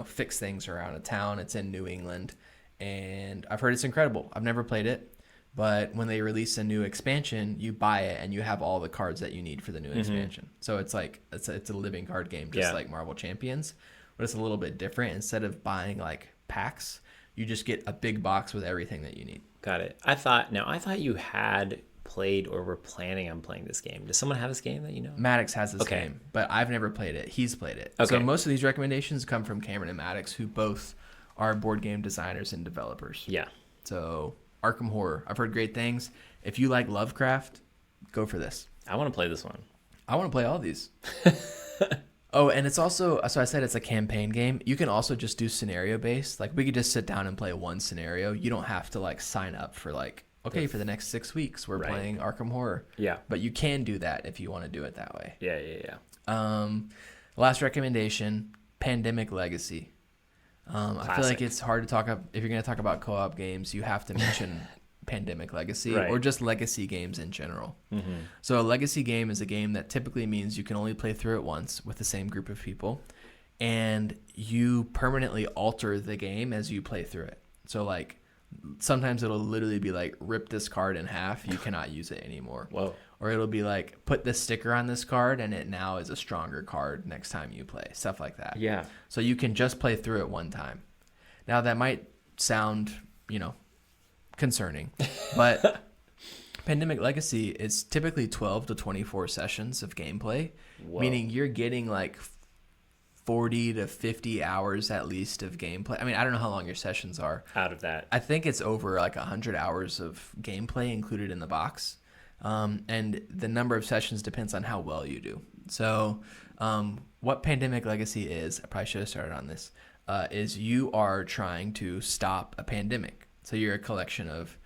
Speaker 1: fix things around a town. It's in New England, and I've heard it's incredible. I've never played it, but when they release a new expansion, you buy it and you have all the cards that you need for the new expansion. So it's like it's a living card game, just like Marvel Champions, but it's a little bit different. Instead of buying like packs, you just get a big box with everything that you need.
Speaker 2: Got it. I thought you had played or were planning on playing this game. Does someone have this game that you know?
Speaker 1: Maddox has this game, but I've never played it. He's played it.
Speaker 2: Okay.
Speaker 1: So most of these recommendations come from Cameron and Maddox, who both are board game designers and developers.
Speaker 2: Yeah.
Speaker 1: So Arkham Horror, I've heard great things. If you like Lovecraft, go for this.
Speaker 2: I want to play this one.
Speaker 1: I want to play all these. Oh, and it's also, so I said it's a campaign game. You can also just do scenario based. Like we could just sit down and play one scenario. You don't have to like sign up for like, okay, for the next 6 weeks, we're playing Arkham Horror.
Speaker 2: Yeah.
Speaker 1: But you can do that if you want to do it that way.
Speaker 2: Yeah.
Speaker 1: Last recommendation, Pandemic Legacy. I feel like it's hard to talk about, if you're going to talk about co-op games, you have to mention Pandemic Legacy or just legacy games in general. So a legacy game is a game that typically means you can only play through it once with the same group of people, and you permanently alter the game as you play through it. So like sometimes it'll literally be like, rip this card in half, you cannot use it anymore.
Speaker 2: Whoa.
Speaker 1: Or it'll be like, put this sticker on this card and it now is a stronger card next time you play. Stuff like that.
Speaker 2: Yeah.
Speaker 1: So you can just play through it one time. Now that might sound, concerning, but Pandemic Legacy is typically 12 to 24 sessions of gameplay, meaning you're getting like 40 to 50 hours at least of gameplay. I mean, I don't know how long your sessions are.
Speaker 2: Out of that,
Speaker 1: I think it's over like 100 hours of gameplay included in the box. And the number of sessions depends on how well you do. So, what Pandemic Legacy is, I probably should have started on this, is you are trying to stop a pandemic. So you're a collection of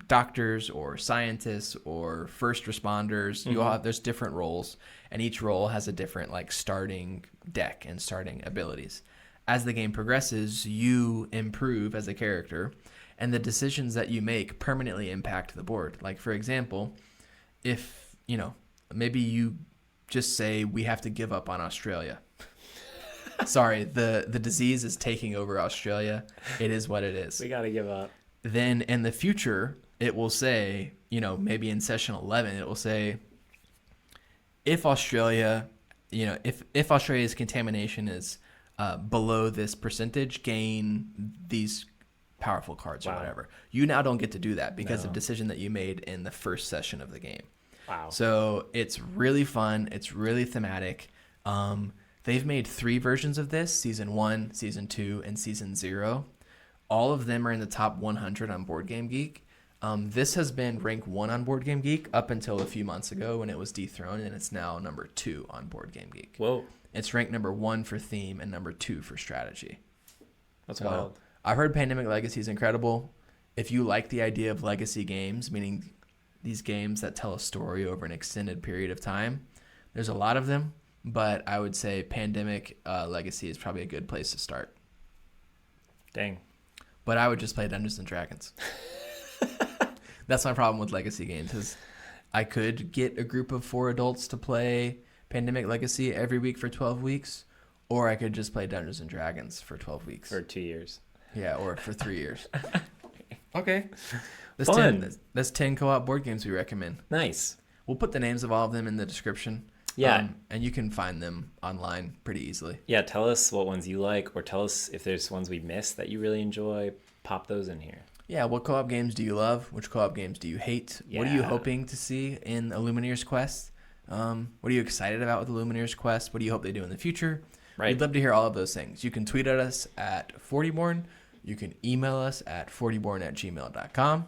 Speaker 1: doctors or scientists or first responders. You all have, there's different roles, and each role has a different like starting deck and starting abilities. As the game progresses, you improve as a character, and the decisions that you make permanently impact the board. Like, for example, if, maybe you just say we have to give up on Australia. Sorry, the disease is taking over Australia. It is what it is.
Speaker 2: We got to give up.
Speaker 1: Then in the future, it will say, maybe in session 11, it will say, if Australia, if Australia's contamination is below this percentage, gain these powerful cards or whatever. You now don't get to do that because of a decision that you made in the first session of the game.
Speaker 2: Wow.
Speaker 1: So it's really fun. It's really thematic. They've made 3 versions of this, Season 1, Season 2, and Season 0. All of them are in the top 100 on Board Game Geek. This has been rank 1 on Board Game Geek up until a few months ago when it was dethroned, and it's now number 2 on Board Game Geek.
Speaker 2: Whoa.
Speaker 1: It's ranked number 1 for theme and number 2 for strategy.
Speaker 2: That's wild.
Speaker 1: I've heard Pandemic Legacy is incredible. If you like the idea of legacy games, meaning these games that tell a story over an extended period of time, there's a lot of them, but I would say Pandemic Legacy is probably a good place to start.
Speaker 2: Dang.
Speaker 1: But I would just play Dungeons and Dragons. That's my problem with legacy games is I could get a group of 4 adults to play Pandemic Legacy every week for 12 weeks, or I could just play Dungeons and Dragons for 12 weeks.
Speaker 2: For 2 years.
Speaker 1: Yeah, or for 3 years. Okay. That's 10 co-op board games we recommend.
Speaker 2: Nice.
Speaker 1: We'll put the names of all of them in the description.
Speaker 2: Yeah.
Speaker 1: And you can find them online pretty easily.
Speaker 2: Yeah, tell us what ones you like, or tell us if there's ones we missed that you really enjoy. Pop those in here.
Speaker 1: Yeah, what co-op games do you love? Which co-op games do you hate? Yeah. What are you hoping to see in Illumineer's quest? What are you excited about with Illumineer's quest? What do you hope they do in the future?
Speaker 2: Right.
Speaker 1: We'd love to hear all of those things. You can tweet at us at Fortyborn. You can email us at fortyborn@gmail.com.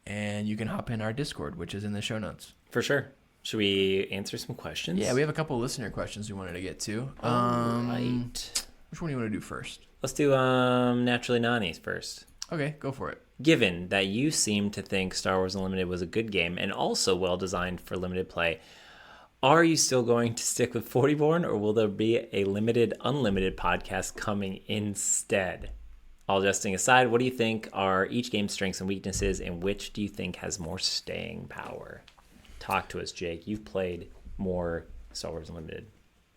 Speaker 1: And you can hop in our Discord, which is in the show notes.
Speaker 2: For sure. Should we answer some questions?
Speaker 1: Yeah, we have a couple listener questions we wanted to get to.
Speaker 2: Right.
Speaker 1: Which one do you want to do first?
Speaker 2: Let's do Naturally Nani's first.
Speaker 1: Okay, go for it.
Speaker 2: Given that you seem to think Star Wars Unlimited was a good game and also well designed for limited play, are you still going to stick with Fortyborn, or will there be a limited, unlimited podcast coming instead? All jesting aside, what do you think are each game's strengths and weaknesses, and which do you think has more staying power? Talk to us, Jake. You've played more Star Wars Unlimited.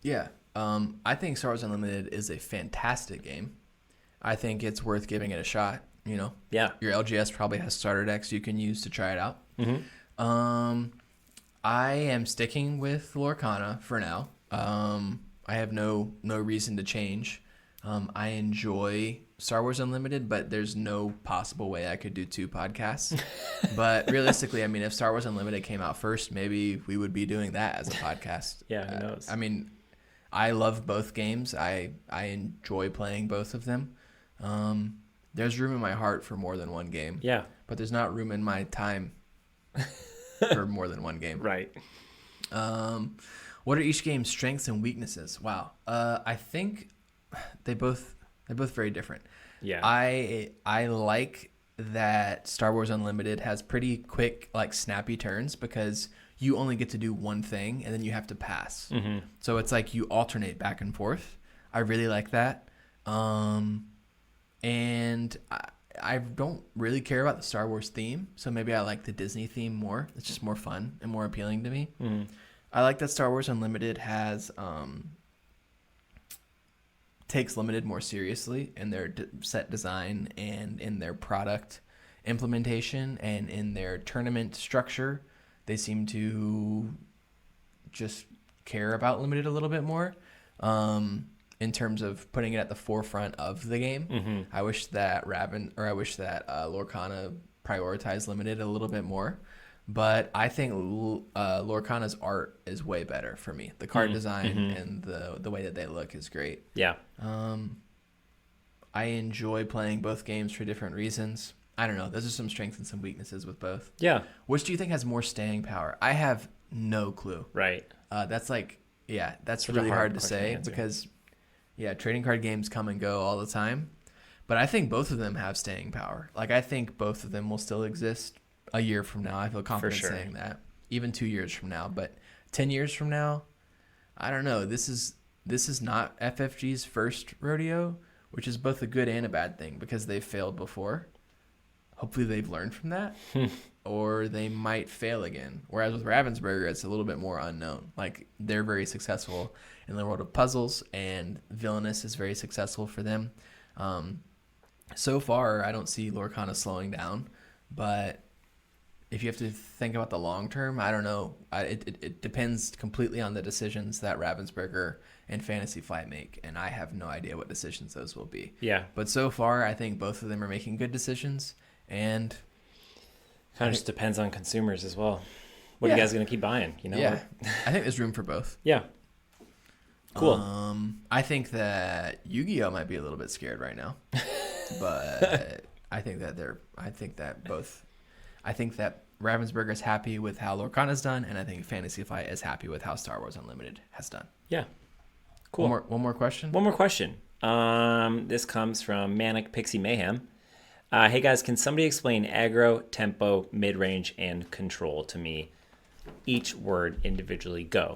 Speaker 1: Yeah. I think Star Wars Unlimited is a fantastic game. I think it's worth giving it a shot.
Speaker 2: Yeah.
Speaker 1: Your LGS probably has starter decks you can use to try it out.
Speaker 2: Mm-hmm.
Speaker 1: I am sticking with Lorcana for now. I have no reason to change. I enjoy Star Wars Unlimited, but there's no possible way I could do 2 podcasts. But realistically, if Star Wars Unlimited came out first, maybe we would be doing that as a podcast.
Speaker 2: Yeah, who knows?
Speaker 1: I love both games. I enjoy playing both of them. There's room in my heart for more than one game.
Speaker 2: Yeah.
Speaker 1: But there's not room in my time for more than one game.
Speaker 2: Right.
Speaker 1: What are each game's strengths and weaknesses? Wow. I think they're both very different.
Speaker 2: Yeah.
Speaker 1: I like that Star Wars Unlimited has pretty quick, snappy turns because you only get to do one thing and then you have to pass.
Speaker 2: Mm-hmm.
Speaker 1: So it's like you alternate back and forth. I really like that. And I don't really care about the Star Wars theme, so maybe I like the Disney theme more. It's just more fun and more appealing to me.
Speaker 2: Mm-hmm.
Speaker 1: I like that Star Wars Unlimited has takes limited more seriously in their set design and in their product implementation and in their tournament structure. They seem to just care about limited a little bit more. In terms of putting it at the forefront of the game.
Speaker 2: Mm-hmm.
Speaker 1: I wish that Lorcana prioritized limited a little bit more. But I think Lorcana's art is way better for me. The card design and the way that they look is great.
Speaker 2: Yeah.
Speaker 1: I enjoy playing both games for different reasons. I don't know. Those are some strengths and some weaknesses with both.
Speaker 2: Yeah.
Speaker 1: Which do you think has more staying power? I have no clue.
Speaker 2: Right.
Speaker 1: That's like Yeah, that's
Speaker 2: Such a
Speaker 1: really hard to
Speaker 2: question
Speaker 1: say
Speaker 2: answer.
Speaker 1: because, yeah, trading card games come and go all the time. But I think both of them have staying power. Like, I think both of them will still exist a year from now. I feel confident
Speaker 2: sure.
Speaker 1: saying that. Even 2 years from now. But 10 years from now, I don't know. This is not FFG's first rodeo, which is both a good and a bad thing because they've failed before. Hopefully they've learned from that. Or they might fail again. Whereas with Ravensburger, it's a little bit more unknown. Like, they're very successful in the world of puzzles, and Villainous is very successful for them. So far, I don't see Lorcana slowing down, but if you have to think about the long term, I don't know. It depends completely on the decisions that Ravensburger and Fantasy Flight make, and I have no idea what decisions those will be.
Speaker 2: Yeah.
Speaker 1: But so far, I think both of them are making good decisions, and
Speaker 2: Kind of just depends on consumers as well. What are you guys going to keep buying? You know?
Speaker 1: Yeah, I think there's room for both.
Speaker 2: Yeah. Cool.
Speaker 1: I think that Yu-Gi-Oh might be a little bit scared right now, but I think that Ravensburger is happy with how Lorcana's done, and I think Fantasy Flight is happy with how Star Wars Unlimited has done.
Speaker 2: Yeah. Cool.
Speaker 1: One more question.
Speaker 2: One more question. This comes from Manic Pixie Mayhem. Hey guys, can somebody explain aggro, tempo, mid-range, and control to me? Each word individually. Go.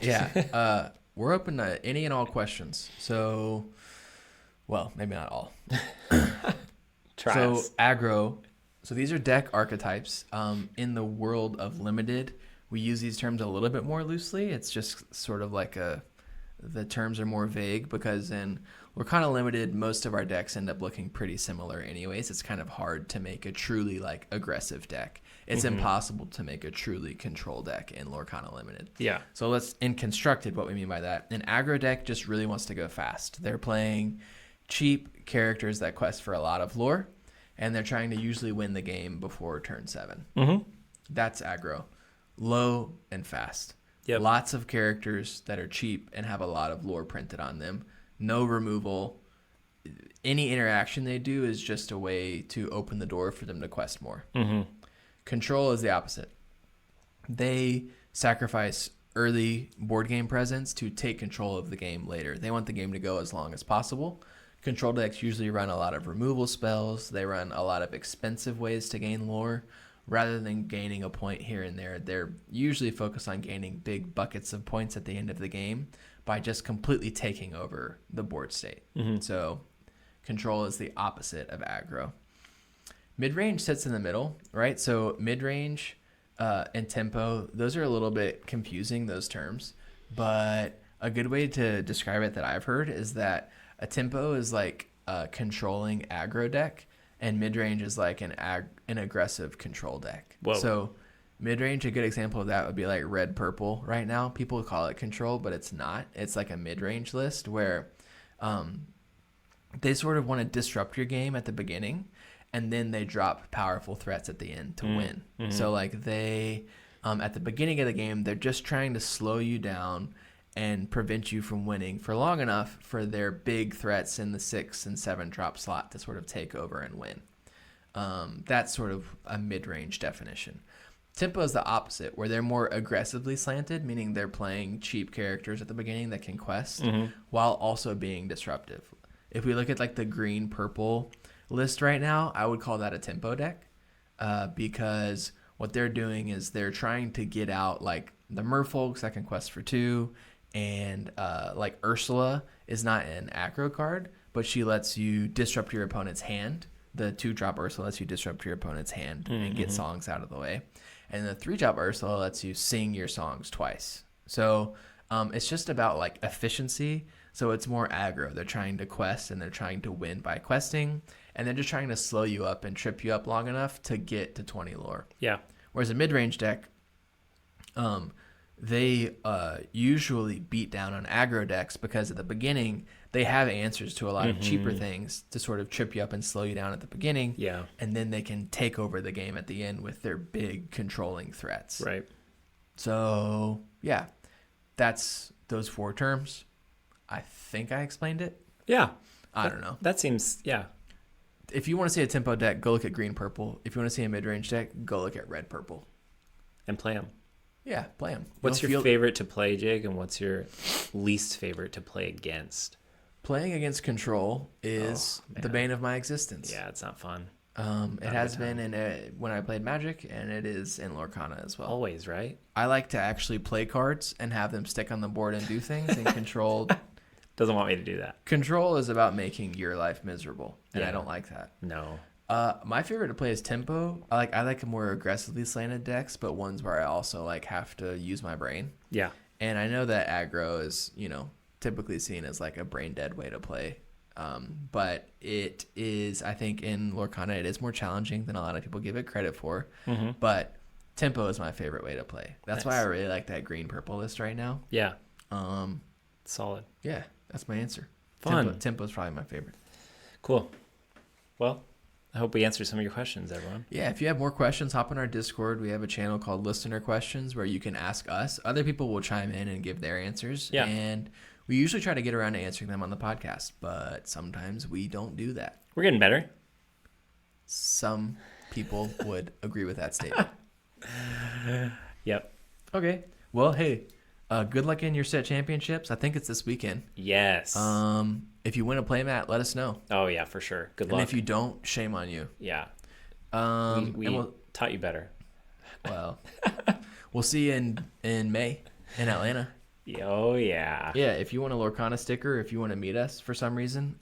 Speaker 1: Yeah. We're open to any and all questions. So, well, maybe not all.
Speaker 2: Try
Speaker 1: So
Speaker 2: us.
Speaker 1: aggro. So these are deck archetypes. In the world of limited, we use these terms a little bit more loosely. It's just sort of like the terms are more vague because we're kind of limited. Most of our decks end up looking pretty similar anyways. It's kind of hard to make a truly like aggressive deck. It's impossible to make a truly control deck in Lorcana Limited.
Speaker 2: Yeah.
Speaker 1: So in Constructed, what we mean by that, an aggro deck just really wants to go fast. They're playing cheap characters that quest for a lot of lore, and they're trying to usually win the game before turn 7. That's aggro. Low and fast.
Speaker 2: Yep.
Speaker 1: Lots of characters that are cheap and have a lot of lore printed on them. No removal. Any interaction they do is just a way to open the door for them to quest more. Control is the opposite. They sacrifice early board game presence to take control of the game later. They want the game to go as long as possible. Control decks usually run a lot of removal spells. They run a lot of expensive ways to gain lore. Rather than gaining a point here and there, they're usually focused on gaining big buckets of points at the end of the game by just completely taking over the board state. So control is the opposite of aggro. Mid-range sits in the middle, right? So mid-range and tempo, those are a little bit confusing, those terms. But a good way to describe it that I've heard is that a tempo is like a controlling aggro deck, and mid-range is like an aggressive control deck.
Speaker 2: Whoa.
Speaker 1: So mid-range, a good example of that would be like red-purple right now. People call it control, but it's not. It's like a mid-range list where they sort of want to disrupt your game at the beginning, and then they drop powerful threats at the end to win. So like they, at the beginning of the game, they're just trying to slow you down and prevent you from winning for long enough for their big threats in the 6 and 7 drop slot to sort of take over and win. That's sort of a mid-range definition. Tempo is the opposite, where they're more aggressively slanted, meaning they're playing cheap characters at the beginning that can quest while also being disruptive. If we look at like the green-purple list right now, I would call that a tempo deck because what they're doing is they're trying to get out like the merfolks that can quest for 2, and like Ursula is not an aggro card, but she lets you disrupt your opponent's hand. The 2-drop Ursula lets you disrupt your opponent's hand and get songs out of the way. And the 3-drop Ursula lets you sing your songs twice. So it's just about like efficiency. So it's more aggro. They're trying to quest and they're trying to win by questing. And they're just trying to slow you up and trip you up long enough to get to 20 lore.
Speaker 2: Yeah.
Speaker 1: Whereas a mid-range deck, they usually beat down on aggro decks because at the beginning they have answers to a lot of cheaper things to sort of trip you up and slow you down at the beginning.
Speaker 2: Yeah.
Speaker 1: And then they can take over the game at the end with their big controlling threats.
Speaker 2: Right.
Speaker 1: So, yeah, that's those 4 terms. I think I explained it.
Speaker 2: Yeah.
Speaker 1: I don't know.
Speaker 2: That seems, yeah.
Speaker 1: If you want to see a tempo deck, go look at green-purple. If you want to see a mid-range deck, go look at red-purple.
Speaker 2: And play them.
Speaker 1: Yeah, play them.
Speaker 2: What's your favorite to play, Jake, and what's your least favorite to play against?
Speaker 1: Playing against Control is the bane of my existence.
Speaker 2: Yeah, it's not fun.
Speaker 1: It has been when I played Magic, and it is in Lorcana as well.
Speaker 2: Always, right?
Speaker 1: I like to actually play cards and have them stick on the board and do things, and Control
Speaker 2: doesn't want me to do that.
Speaker 1: Control is about making your life miserable, and I don't like that.
Speaker 2: No.
Speaker 1: My favorite to play is Tempo. I like more aggressively slanted decks, but ones where I also like have to use my brain.
Speaker 2: Yeah.
Speaker 1: And I know that aggro is, typically seen as like a brain dead way to play. But it is, I think in Lorcana, it is more challenging than a lot of people give it credit for. Mm-hmm. But Tempo is my favorite way to play. That's why I really like that green-purple list right now.
Speaker 2: Yeah. Solid.
Speaker 1: Yeah, that's my answer.
Speaker 2: Fun.
Speaker 1: Tempo is probably my favorite.
Speaker 2: Cool. Well, I hope we answered some of your questions, everyone.
Speaker 1: Yeah, if you have more questions, hop on our Discord. We have a channel called Listener Questions where you can ask us. Other people will chime in and give their answers.
Speaker 2: Yeah.
Speaker 1: And we usually try to get around to answering them on the podcast, but sometimes we don't do that.
Speaker 2: We're getting better.
Speaker 1: Some people would agree with that statement.
Speaker 2: Yep.
Speaker 1: Okay. Well, hey, good luck in your set championships. I think it's this weekend.
Speaker 2: Yes.
Speaker 1: If you win a playmat, let us know.
Speaker 2: Oh, yeah, for sure. Good luck.
Speaker 1: And if you don't, shame on you.
Speaker 2: Yeah.
Speaker 1: We
Speaker 2: taught you better.
Speaker 1: Well, we'll see you in May in Atlanta.
Speaker 2: Oh, yeah.
Speaker 1: Yeah, if you want a Lorcana sticker, if you want to meet us for some reason,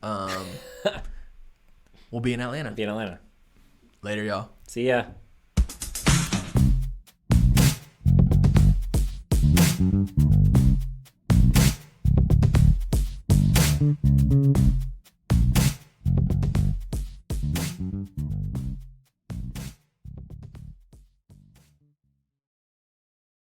Speaker 1: we'll be in Atlanta.
Speaker 2: Be in Atlanta.
Speaker 1: Later, y'all.
Speaker 2: See ya.
Speaker 3: Thank you.